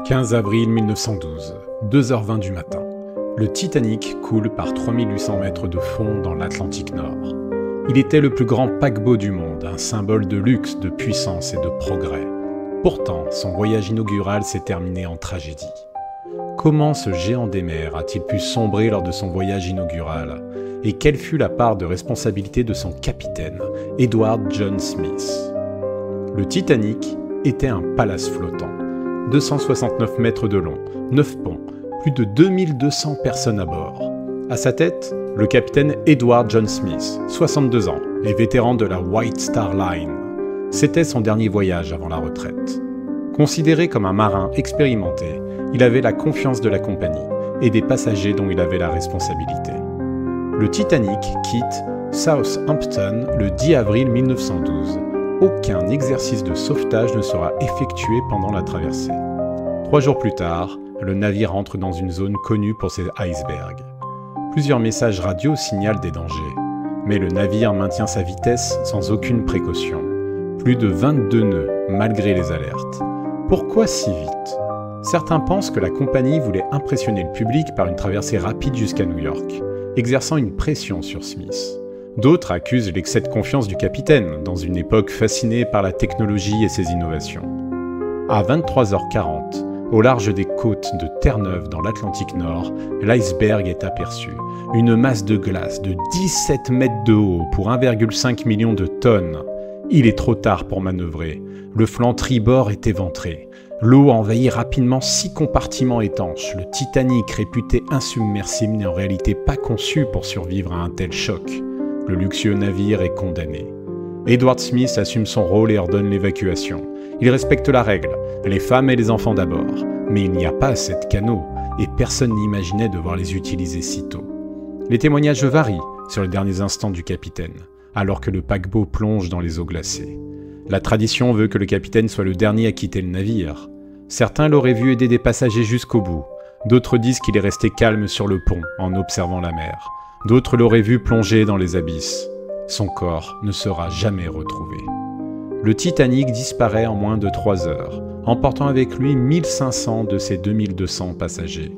15 avril 1912, 2h20 du matin. Le Titanic coule par 3800 mètres de fond dans l'Atlantique Nord. Il était le plus grand paquebot du monde, un symbole de luxe, de puissance et de progrès. Pourtant, son voyage inaugural s'est terminé en tragédie. Comment ce géant des mers a-t-il pu sombrer lors de son voyage inaugural? Et quelle fut la part de responsabilité de son capitaine, Edward John Smith? Le Titanic était un palace flottant. 269 mètres de long, 9 ponts, plus de 2200 personnes à bord. À sa tête, le capitaine Edward John Smith, 62 ans, et vétéran de la White Star Line. C'était son dernier voyage avant la retraite. Considéré comme un marin expérimenté, il avait la confiance de la compagnie et des passagers dont il avait la responsabilité. Le Titanic quitte Southampton le 10 avril 1912. Aucun exercice de sauvetage ne sera effectué pendant la traversée. 3 jours plus tard, le navire entre dans une zone connue pour ses icebergs. Plusieurs messages radio signalent des dangers, mais le navire maintient sa vitesse sans aucune précaution. Plus de 22 nœuds, malgré les alertes. Pourquoi si vite? Certains pensent que la compagnie voulait impressionner le public par une traversée rapide jusqu'à New York, exerçant une pression sur Smith. D'autres accusent l'excès de confiance du capitaine, dans une époque fascinée par la technologie et ses innovations. À 23h40, au large des côtes de Terre-Neuve dans l'Atlantique Nord, l'iceberg est aperçu. Une masse de glace de 17 mètres de haut pour 1,5 million de tonnes. Il est trop tard pour manœuvrer. Le flanc tribord est éventré. L'eau envahit rapidement 6 compartiments étanches. Le Titanic, réputé insubmersible, n'est en réalité pas conçu pour survivre à un tel choc. Le luxueux navire est condamné. Edward Smith assume son rôle et ordonne l'évacuation. Il respecte la règle, les femmes et les enfants d'abord. Mais il n'y a pas assez de canots, et personne n'imaginait devoir les utiliser si tôt. Les témoignages varient sur les derniers instants du capitaine, alors que le paquebot plonge dans les eaux glacées. La tradition veut que le capitaine soit le dernier à quitter le navire. Certains l'auraient vu aider des passagers jusqu'au bout. D'autres disent qu'il est resté calme sur le pont en observant la mer. D'autres l'auraient vu plonger dans les abysses. Son corps ne sera jamais retrouvé. Le Titanic disparaît en moins de 3 heures, emportant avec lui 1500 de ses 2200 passagers.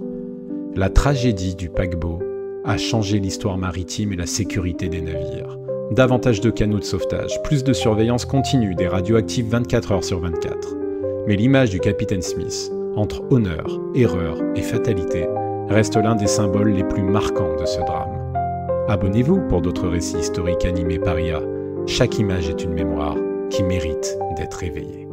La tragédie du paquebot a changé l'histoire maritime et la sécurité des navires. Davantage de canaux de sauvetage, plus de surveillance continue, des radioactifs 24 heures sur 24. Mais l'image du capitaine Smith, entre honneur, erreur et fatalité, reste l'un des symboles les plus marquants de ce drame. Abonnez-vous pour d'autres récits historiques animés par IA. Chaque image est une mémoire qui mérite d'être éveillée.